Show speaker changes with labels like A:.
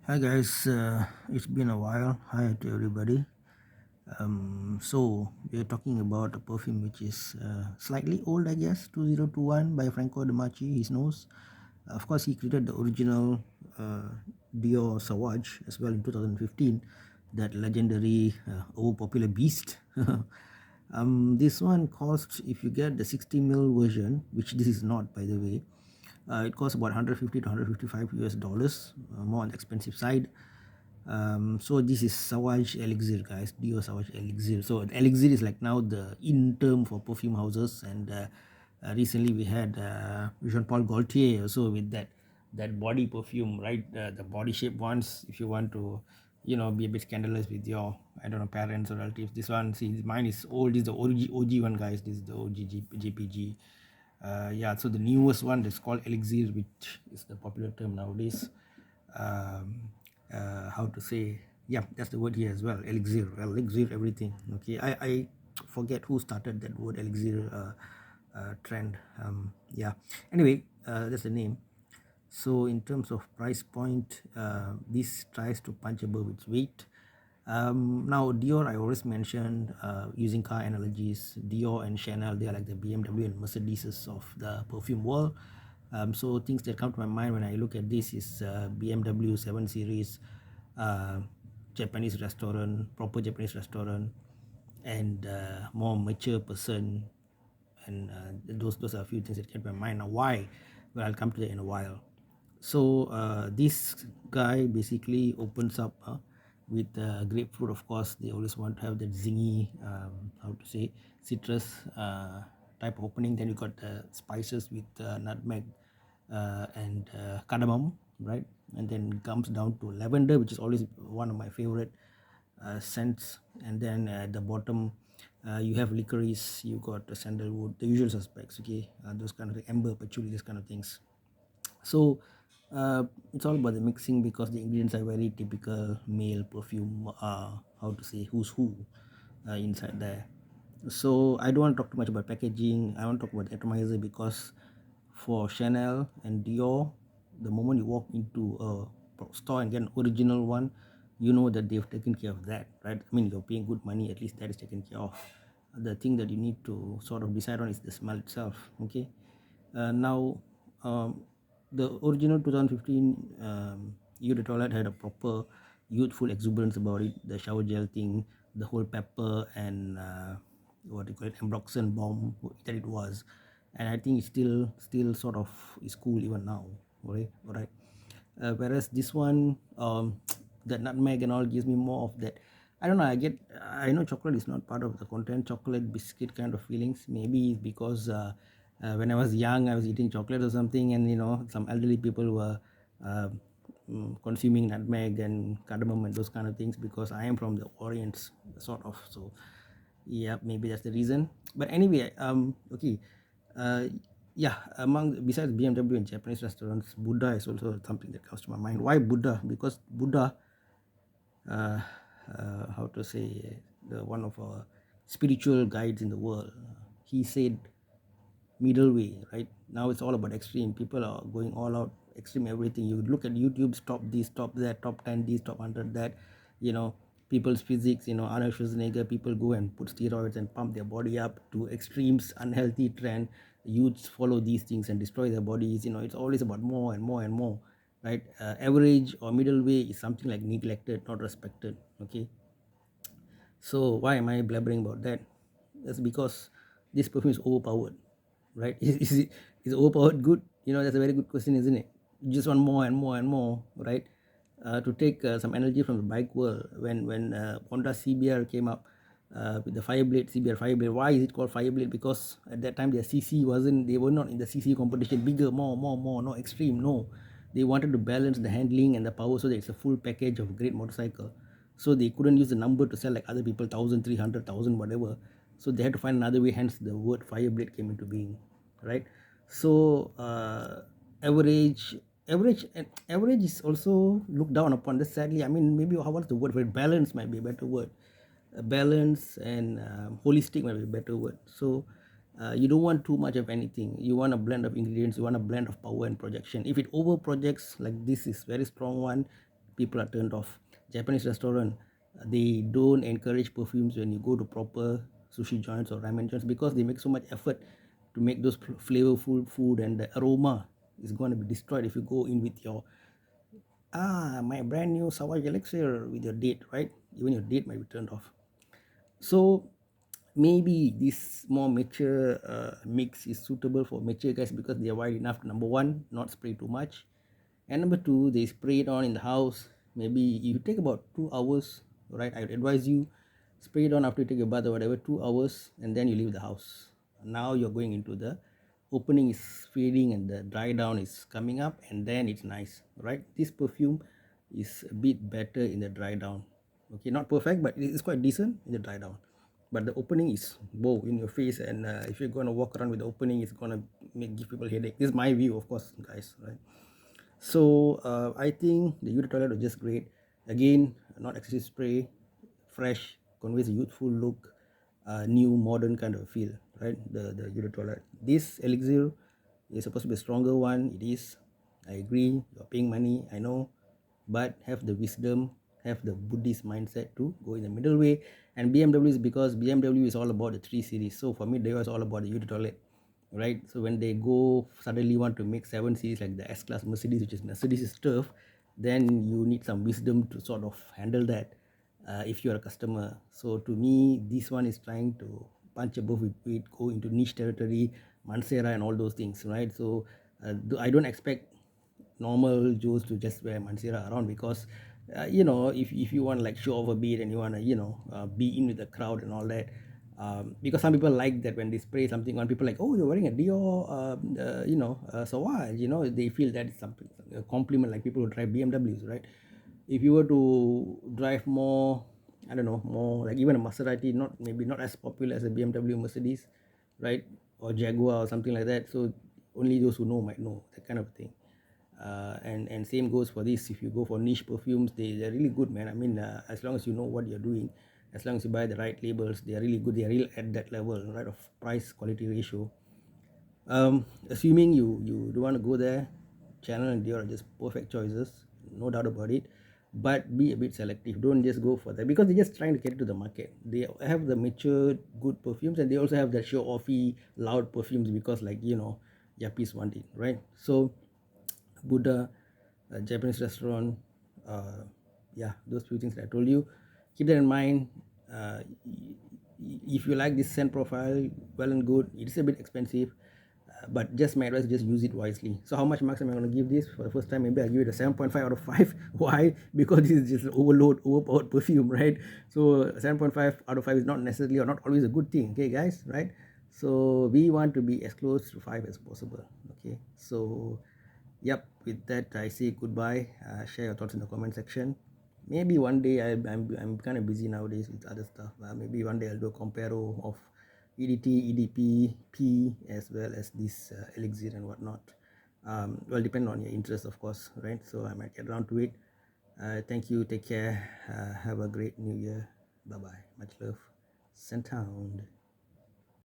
A: Hi guys, it's been a while. Hi to everybody. So we're talking about a perfume which is slightly old, I guess, 2021 by Franco De Machi. His nose. Of course, he created the original Dior Sauvage as well in 2015. That legendary overpopular beast. This one costs, if you get the 60 ml version, which this is not, by the way, it costs about 150 to 155 US dollars, more on the expensive side. So this is Sauvage Elixir, guys. Dior Sauvage Elixir. So Elixir is like now the in term for perfume houses, and recently we had Jean Paul Gaultier also with that body perfume, right? The body shape ones. If you want to, be a bit scandalous with your, I don't know, parents or relatives. This one, see, mine is old. This is the OG one, guys. This is the OG JPG. Yeah, so the newest one is called Elixir, which is the popular term nowadays. um, how to say, yeah, that's the word here as well. Elixir everything. Okay, I forget who started that word elixir trend. Yeah, anyway, that's the name. So in terms of price point, this tries to punch above its weight. Now Dior, I always mentioned, using car analogies, Dior and Chanel, they are like the BMW and Mercedes of the perfume world. So things that come to my mind when I look at this is BMW 7 Series, uh, Japanese restaurant, proper Japanese restaurant, and more mature person, and those are a few things that came to my mind. Now why? Well, I'll come to that in a while. So this guy basically opens up with grapefruit. Of course, they always want to have that zingy, how to say, citrus type of opening. Then you got spices with nutmeg and cardamom, right? And then comes down to lavender, which is always one of my favorite scents. And then at the bottom, you have licorice, you got sandalwood, the usual suspects. Okay, those kind of, like amber, patchouli, these kind of things. So it's all about the mixing, because the ingredients are very typical male perfume, how to say, who's who inside there. So I don't want to talk too much about packaging. I want to talk about atomizer, because for Chanel and Dior, the moment you walk into a store and get an original one, you know that they've taken care of that, right? I mean, you're paying good money, at least that is taken care of. The thing that you need to sort of decide on is the smell itself. Okay, now, the original 2015 Eau de Toilette had a proper youthful exuberance about it. The shower gel thing, the whole pepper and what do you call it, ambroxan bomb that it was, and I think it's still sort of is cool even now. All right. Whereas this one, that nutmeg and all gives me more of that. I don't know. I know chocolate is not part of the content. Chocolate biscuit kind of feelings. Maybe it's because when I was young, I was eating chocolate or something, and some elderly people were uh, consuming nutmeg and cardamom and those kind of things, because I am from the Orient, sort of. So yeah, maybe that's the reason. But anyway, okay, uh, yeah, among besides BMW and Japanese restaurants, Buddha is also something that comes to my mind. Why Buddha? Because Buddha, uh, how to say, the one of our spiritual guides in the world, he said middle way. Right now it's all about extreme. People are going all out, extreme everything. You look at YouTube, stop this, stop that, top 10 this, top 100 that. you know People's physics, Arnold Schwarzenegger, people go and put steroids and pump their body up to extremes, unhealthy trend. Youths follow these things and destroy their bodies. It's always about more and more and more, right? Average or middle way is something like neglected, not respected. Okay, so why am I blabbering about that? That's because this perfume is overpowered, right? Is overpowered good? That's a very good question, isn't it? You just want more and more and more, right? To take some energy from the bike world, when Honda CBR came up with the Fireblade CBR Fireblade. Why is it called Fireblade? Because at that time their CC wasn't. They were not in the CC competition. Bigger, more, no extreme, no. They wanted to balance the handling and the power so that it's a full package of a great motorcycle. So they couldn't use the number to sell like other people, 1,300, whatever. So they had to find another way. Hence, the word Fireblade came into being, right? So average, average is also looked down upon. This sadly, I mean, maybe what's the word for it? Balance might be a better word. Balance and holistic might be a better word. So you don't want too much of anything. You want a blend of ingredients. You want a blend of power and projection. If it over projects, like this is very strong one, people are turned off. Japanese restaurant, they don't encourage perfumes when you go to proper sushi joints or ramen joints because they make so much effort to make those flavorful food, and the aroma is going to be destroyed if you go in with your my brand new Sauvage Elixir with your date, right? Even your date might be turned off. So maybe this more mature mix is suitable for mature guys because they are wide enough. Number one, not spray too much, and number two, they spray it on in the house. Maybe you take about 2 hours, right? I would advise you spray it on after you take a bath or whatever, 2 hours, and then you leave the house. Now you're going into the opening is fading and the dry down is coming up, and then it's nice, right? This perfume is a bit better in the dry down. Okay, not perfect, but it's quite decent in the dry down. But the opening is whoa in your face, and if you're going to walk around with the opening, it's going to give people headache. This is my view, of course, guys, right? So I think the Euro toilet was just great. Again, not excessive spray, fresh, conveys a youthful look, new modern kind of feel, right? The Euro toilet. This Elixir is supposed to be a stronger one. It is. I agree. You're paying money. I know, but have the wisdom, have the Buddhist mindset to go in the middle way. And BMW is because BMW is all about the 3 series. So for me, they was all about the Euro toilet, right? So when they go suddenly want to make 7 series like the S-Class Mercedes, which is Mercedes turf, then you need some wisdom to sort of handle that if you're a customer. So to me, this one is trying to punch above it, go into niche territory, Mansera and all those things, right? So I don't expect normal Joes to just wear Mansera around because if you want like show off a bit and you want to be in with the crowd and all that, because some people like that when they spray something on people like, oh, you're wearing a Dior Sauvage, they feel that is something a compliment, like people who drive BMWs, right? If you were to drive more, I don't know, more like even a Maserati, maybe not as popular as a BMW, Mercedes, right, or Jaguar or something like that, so only those who know might know that kind of thing. And same goes for this. If you go for niche perfumes, they're really good, man. I mean, as long as you know what you're doing, as long as you buy the right labels, they are really good. They are real at that level, right, of price quality ratio. Assuming you don't want to go there, Chanel and Dior are just perfect choices, no doubt about it. But be a bit selective. Don't just go for that because they're just trying to get to the market. They have the mature good perfumes, and they also have that show offy loud perfumes because, like, yuppies want it, right? So Buddha, a Japanese restaurant, yeah, those few things that I told you. Keep that in mind. If you like this scent profile, well and good. It's a bit expensive, but just my advice, just use it wisely. So how much marks am I going to give this? For the first time, maybe I'll give it a 7.5 out of 5. Why? Because this is just overpowered perfume, right? So 7.5 out of 5 is not necessarily or not always a good thing, okay, guys, right? So we want to be as close to 5 as possible, okay? So yep, with that I say goodbye. Share your thoughts in the comment section. Maybe one day I'm kind of busy nowadays with other stuff. Maybe one day I'll do a comparo of EDT, EDP, P, as well as this Elixir and whatnot. Well, depend on your interest, of course, right? So I might get around to it. Thank you. Take care. Have a great new year. Bye bye. Much love. Scenthound.